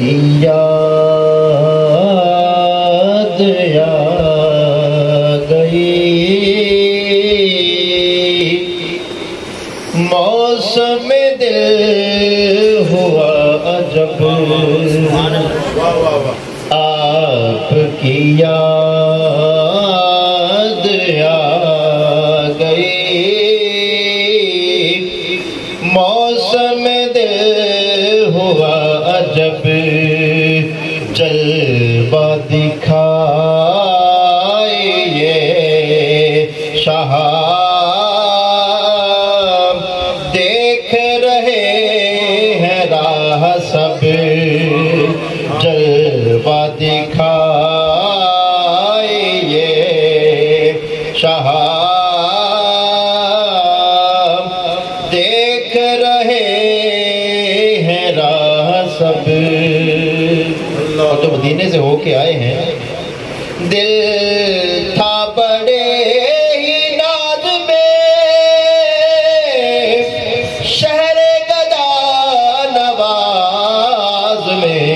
کی یاد آ گئی، موسم دل ہوا عجب، آپ کی یاد آ گئی، موسم دل ہوا عجب، جلوہ دکھائیے شہاب، دیکھ رہے ہیں راہ سب، جلوہ دکھائیے شہاب، دیکھ رہے ہیں راہ سب۔ اور جو مدینے سے ہو کے آئے ہیں، دل تھا بڑے ہی ناز میں، شہر گدا نواز میں،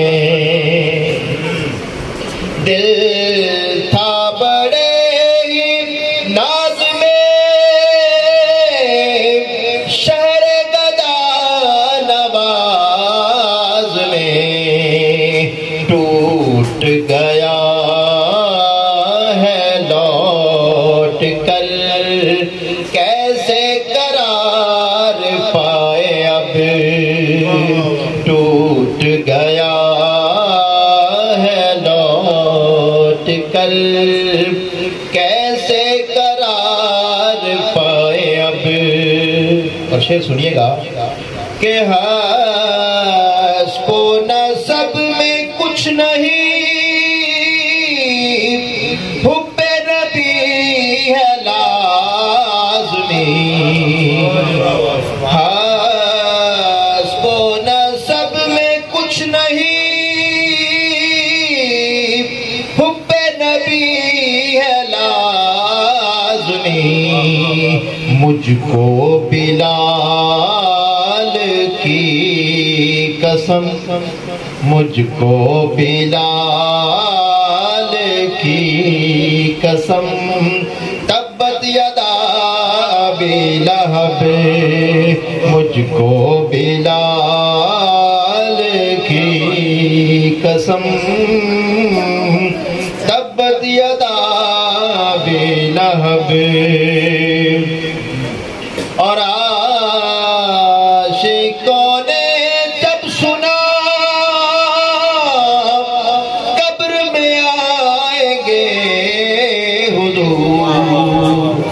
دل تھا بڑے ہی ناز میں، شہر گدا نواز میں، ٹوٹ گیا ہے لوٹ کر، کیسے قرار پائے اب، ٹوٹ گیا ہے لوٹ کر، کیسے قرار پائے اب۔ اور شعر سنیے گا کہ حسب و نسب میں کچھ نہیں، حب نبی ہے لازمی، حسب و نسب میں کچھ نہیں، حب نبی ہے لازمی، مجھ کو بلال کی قسم، مجھ کو بلال کی قسم، تبت یدا ابی لہب، مجھ کو بلال کی قسم، تبت یدا ابی لہب۔ اور عاشقوں نے جب سنا قبر میں آئیں گے حضور،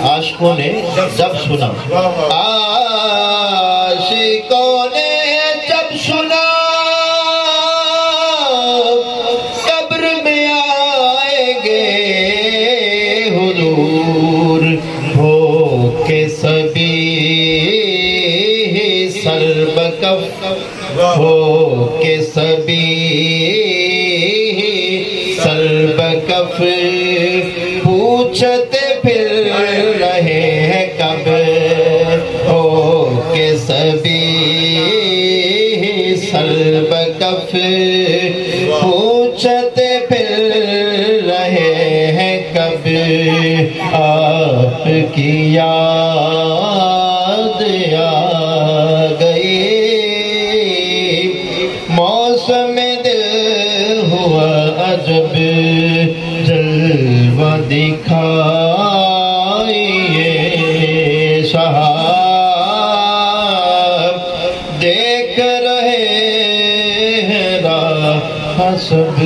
عاشقوں نے جب سنا، عاشقوں نے جب سنا قبر میں آئیں گے حضور، ہو کے سبھی سر بکف، ہو کے سبھی سر بکف، پوچھتے پھر رہے ہیں کب، ہو کے سبھی سر بکف، پوچھتے پھر رہے ہیں کب، آپ کی یاد آ گئی، موسم دل ہوا عجب، جلوہ دکھائیے شہاب، دیکھ رہے ہیں راہ سب۔